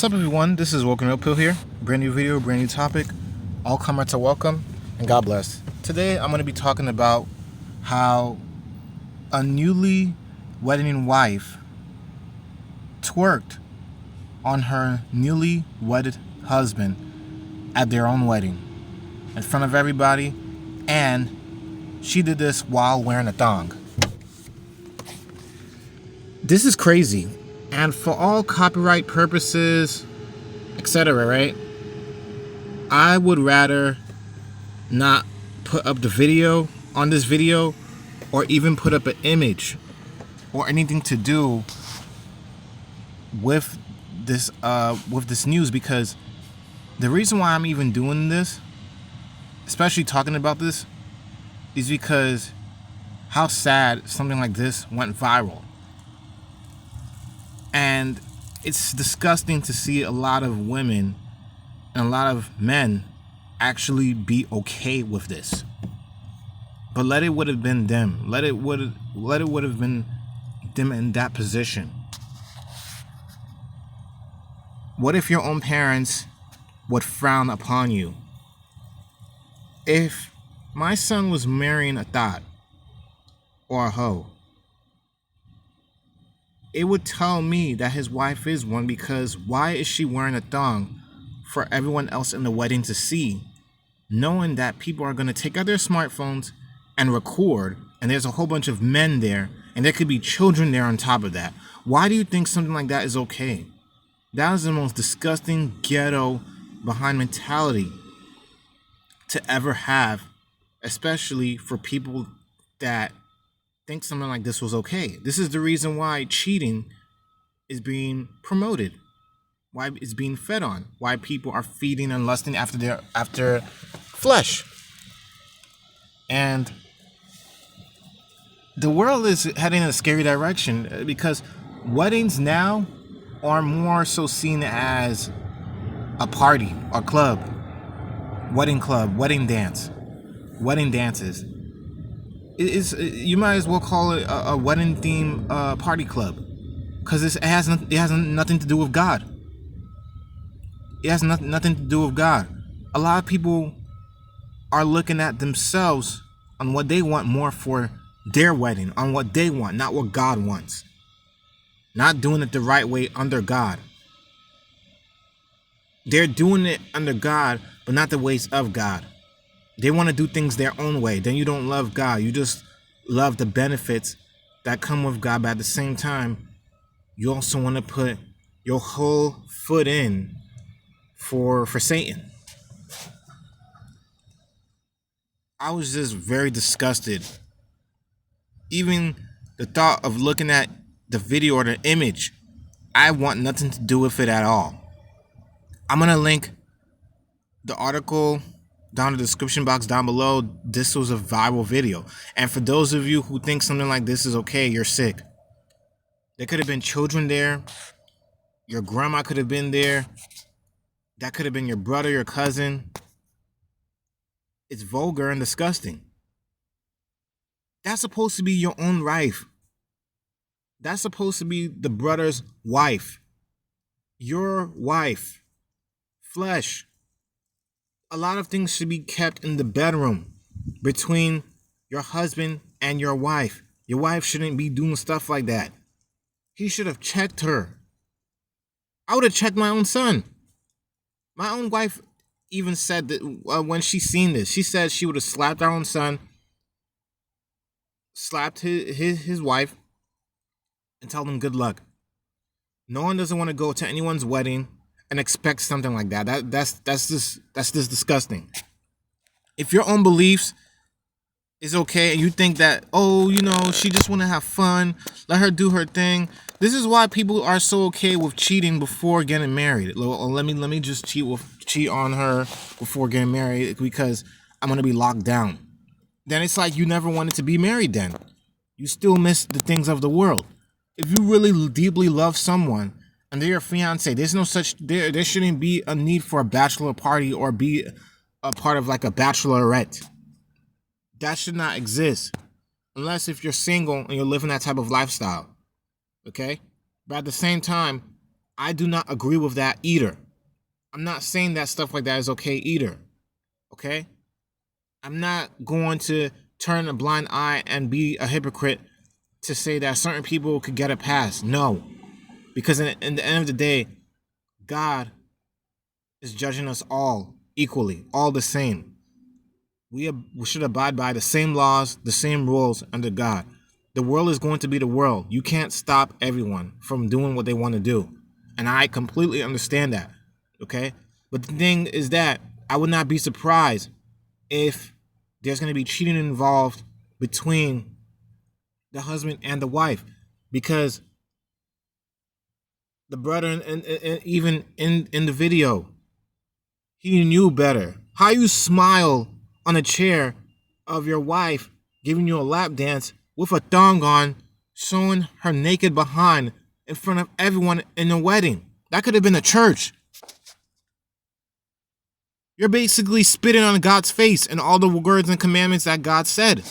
What's up, everyone? This is Woken Uphill here. Brand new video, brand new topic. All comers are welcome, and God bless. Today, I'm going to be talking about how a newly wedding wife twerked on her newly wedded husband at their own wedding in front of everybody, and she did this while wearing a thong. This is crazy, and for all copyright purposes, etc., right? I would rather not put up the video on this video, or even put up an image or anything to do with this news, because the reason why I'm even doing this, especially talking about this, is because how sad something like this went viral. And it's disgusting to see a lot of women and a lot of men actually be okay with this. But let it would have been them. Let it would have been them in that position. What if your own parents would frown upon you? If my son was marrying a thought or a hoe, it would tell me that his wife is one, because why is she wearing a thong for everyone else in the wedding to see, knowing that people are going to take out their smartphones and record, and there's a whole bunch of men there, and there could be children there on top of that? Why do you think something like that is okay? That is the most disgusting, ghetto behind mentality to ever have, especially for people that think something like this was okay. This is the reason why cheating is being promoted, why it's being fed on, why people are feeding and lusting after flesh. And the world is heading in a scary direction, because weddings now are more so seen as a party or club, wedding dances. You might as well call it a wedding theme party club, because it has nothing to do with God. It has nothing to do with God. A lot of people are looking at themselves on what they want more for their wedding, on what they want, not what God wants. Not doing it the right way under God. They're doing it under God, but not the ways of God. They want to do things their own way. Then you don't love God. You just love the benefits that come with God. But at the same time, you also want to put your whole foot in for Satan. I was just very disgusted. Even the thought of looking at the video or the image, I want nothing to do with it at all. I'm going to link the article down in the description box down below. This was a viral video. And for those of you who think something like this is okay, you're sick. There could have been children there. Your grandma could have been there. That could have been your brother, your cousin. It's vulgar and disgusting. That's supposed to be your own wife. That's supposed to be the brother's wife. Your wife. Flesh. A lot of things should be kept in the bedroom between your husband and your wife. Your wife shouldn't be doing stuff like that. He should have checked her. I would have checked my own son. My own wife even said that when she seen this, she said she would have slapped our own son, slapped his wife, and told him good luck. No one doesn't want to go to anyone's wedding and expect something like that. That's just disgusting. If your own beliefs is okay and you think that, she just want to have fun, let her do her thing. This is why people are so okay with cheating before getting married. Let me just cheat on her before getting married, because I'm gonna be locked down. Then it's like you never wanted to be married. Then you still miss the things of the world. If you really deeply love someone and they're your fiance, there shouldn't be a need for a bachelor party or be a part of like a bachelorette. That should not exist, unless if you're single and you're living that type of lifestyle. Okay? But at the same time, I do not agree with that either. I'm not saying that stuff like that is okay either. Okay? I'm not going to turn a blind eye and be a hypocrite to say that certain people could get a pass. No. Because in the end of the day, God is judging us all equally, all the same. We should abide by the same laws, the same rules under God. The world is going to be the world. You can't stop everyone from doing what they want to do. And I completely understand that. Okay? But the thing is that I would not be surprised if there's going to be cheating involved between the husband and the wife, because the brother, and even in the video, he knew better. How you smile on a chair of your wife giving you a lap dance with a thong on, showing her naked behind in front of everyone in the wedding? That could have been a church. You're basically spitting on God's face and all the words and commandments that God said.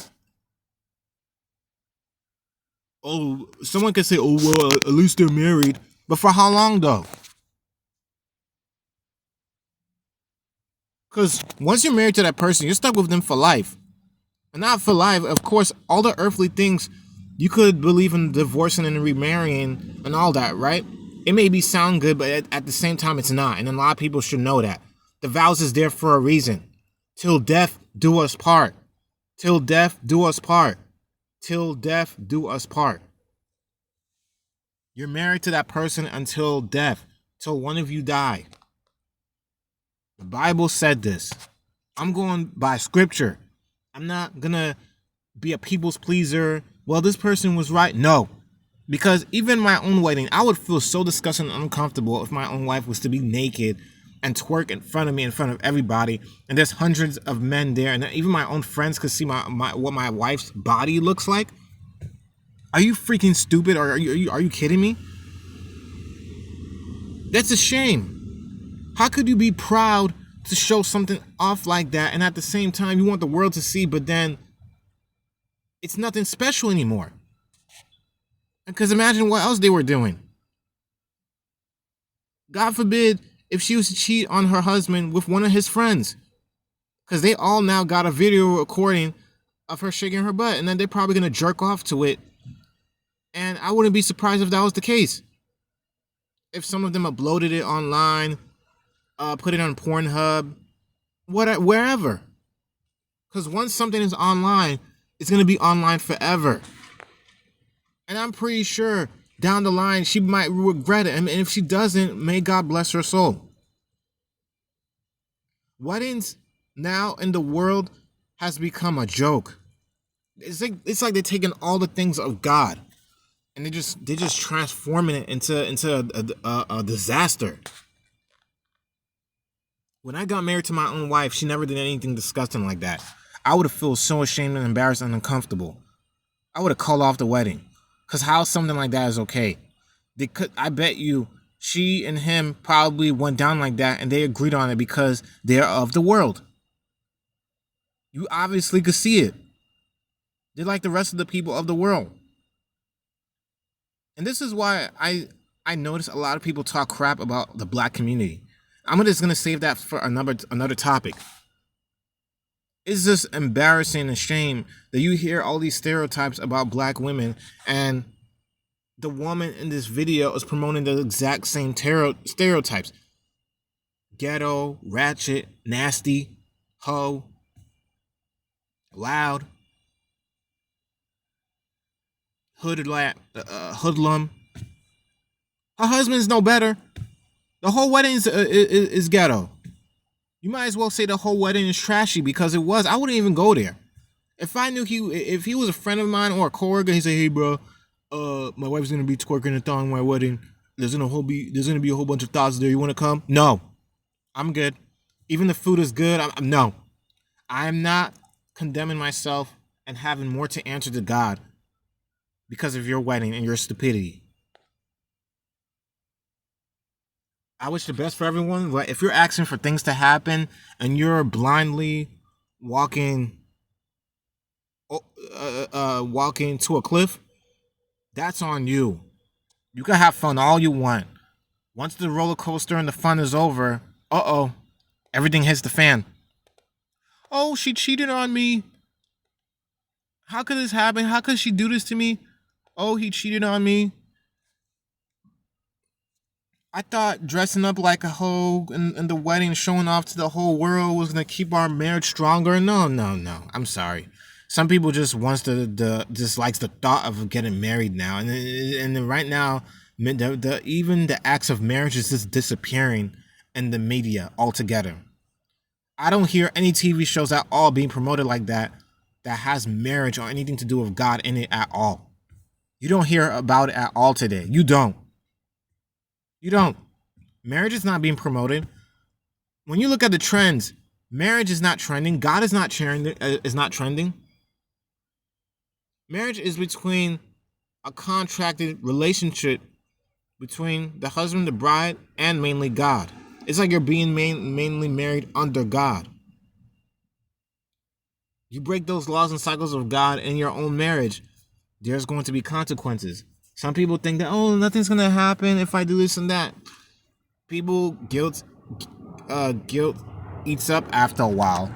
Oh, someone could say, oh, well, at least they're married. But for how long, though? Because once you're married to that person, you're stuck with them for life. And not for life. Of course, all the earthly things, you could believe in divorcing and remarrying and all that, right? It may be sound good, but at the same time, it's not. And a lot of people should know that. The vows is there for a reason. Till death do us part. Till death do us part. Till death do us part. You're married to that person until death, till one of you die. The Bible said this. I'm going by scripture. I'm not gonna be a people's pleaser. Well, this person was right. No. Because even my own wedding, I would feel so disgusting and uncomfortable if my own wife was to be naked and twerk in front of me, in front of everybody, and there's hundreds of men there, and even my own friends could see what my wife's body looks like. Are you freaking stupid, or are you kidding me? That's a shame. How could you be proud to show something off like that, and at the same time you want the world to see, but then it's nothing special anymore? Because imagine what else they were doing. God forbid if she was to cheat on her husband with one of his friends. Because they all now got a video recording of her shaking her butt, and then they're probably going to jerk off to it. And I wouldn't be surprised if that was the case. If some of them uploaded it online, put it on Pornhub, wherever. Because once something is online, it's going to be online forever. And I'm pretty sure down the line, she might regret it. And if she doesn't, may God bless her soul. Weddings now in the world has become a joke. It's like they're taking all the things of God and they're just transforming it into a disaster. When I got married to my own wife, she never did anything disgusting like that. I would have felt so ashamed and embarrassed and uncomfortable. I would have called off the wedding. Because how something like that is okay? I bet you she and him probably went down like that and they agreed on it because they're of the world. You obviously could see it. They're like the rest of the people of the world. And this is why I notice a lot of people talk crap about the black community. I'm just gonna save that for another topic. It's just embarrassing and shame that you hear all these stereotypes about black women, and the woman in this video is promoting the exact same stereotypes. Ghetto, ratchet, nasty, hoe, loud, hoodlum. Her husband's no better. The whole wedding is ghetto. You might as well say the whole wedding is trashy, because it was. I wouldn't even go there. If I knew if he was a friend of mine or a coworker, he'd say, "Hey, bro, my wife's gonna be twerking a thong at my wedding. There's gonna be a whole bunch of thoughts there. You want to come?" No, I'm good. Even the food is good. No, I'm not condemning myself and having more to answer to God because of your wedding and your stupidity. I wish the best for everyone, but if you're asking for things to happen and you're blindly walking walking to a cliff, that's on you. You can have fun all you want, Once the roller coaster and the fun is over, everything hits the fan. Oh, she cheated on me. How could this happen? How could she do this to me? Oh, he cheated on me. I thought dressing up like a hoe in the wedding, showing off to the whole world was gonna keep our marriage stronger. No, no, no. I'm sorry. Some people just wants the just likes the thought of getting married now, and right now, even the acts of marriage is just disappearing in the media altogether. I don't hear any TV shows at all being promoted like that has marriage or anything to do with God in it at all. You don't hear about it at all today. You don't. You don't. Marriage is not being promoted. When you look at the trends, marriage is not trending. God is not trending. Is not trending. Marriage is between a contracted relationship between the husband, the bride, and mainly God. It's like you're being mainly married under God. You break those laws and cycles of God in your own marriage, there's going to be consequences. Some people think that, oh, nothing's going to happen if I do this and that. People guilt eats up after a while.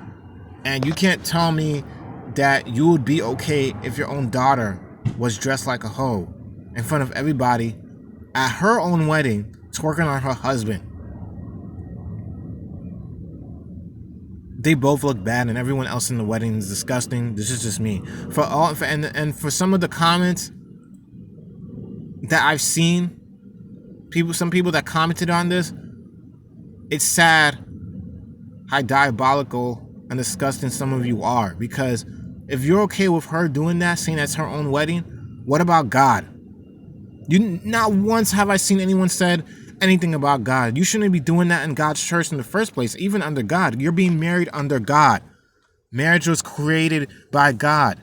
And you can't tell me that you would be okay if your own daughter was dressed like a hoe in front of everybody at her own wedding, twerking on her husband. They both look bad, and everyone else in the wedding is disgusting. This is just me. For some of the comments that I've seen, some people that commented on this, it's sad how diabolical and disgusting some of you are. Because if you're okay with her doing that, saying that's her own wedding, what about God? Not once have I seen anyone said anything about God. You shouldn't be doing that in God's church in the first place, even under God. You're being married under God. Marriage was created by God.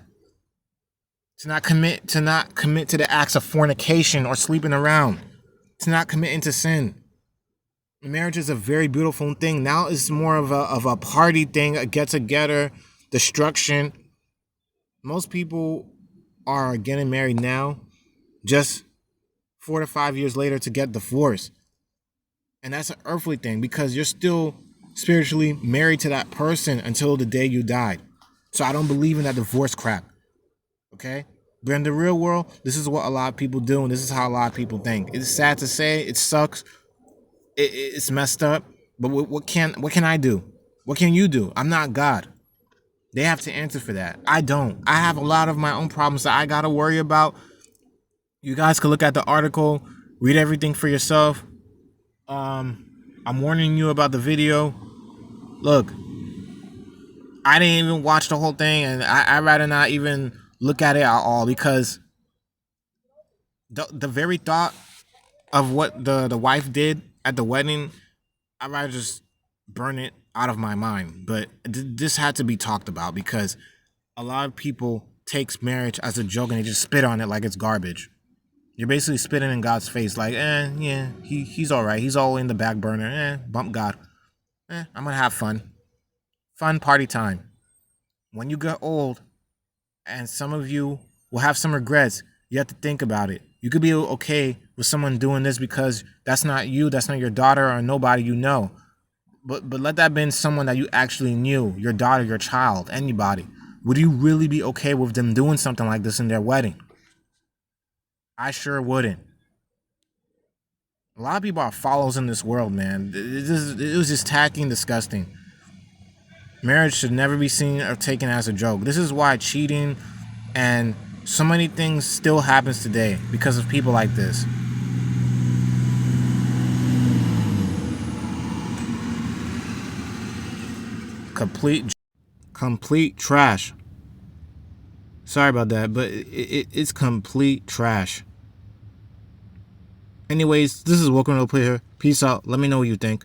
To not commit to the acts of fornication or sleeping around. To not commit into sin. Marriage is a very beautiful thing. Now it's more of a party thing, a get together, destruction. Most people are getting married now just 4 to 5 years later to get divorced. And that's an earthly thing because you're still spiritually married to that person until the day you died. So I don't believe in that divorce crap. Okay? But in the real world, this is what a lot of people do, and this is how a lot of people think. It's sad to say, it sucks, it's messed up, but what can I do? What can you do? I'm not God. They have to answer for that. I don't. I have a lot of my own problems that I gotta worry about. You guys can look at the article, read everything for yourself. I'm warning you about the video. Look, I didn't even watch the whole thing, and I'd rather not even look at it at all because the very thought of what the wife did at the wedding, I'd rather just burn it out of my mind. But this had to be talked about because a lot of people takes marriage as a joke and they just spit on it like it's garbage. You're basically spitting in God's face like, yeah, he's all right. He's all in the back burner. Bump God. I'm gonna have fun. Fun party time. When you get old, and some of you will have some regrets, you have to think about it. You could be okay with someone doing this because that's not you, that's not your daughter or nobody you know. But let that be someone that you actually knew, your daughter, your child, anybody. Would you really be okay with them doing something like this in their wedding? I sure wouldn't. A lot of people are follows in this world, man. It was just tacky and disgusting. Marriage should never be seen or taken as a joke. This is why cheating and so many things still happens today because of people like this. Complete trash. Sorry about that, but it's complete trash. Anyways, this is Welcome to the Player. Peace out. Let me know what you think.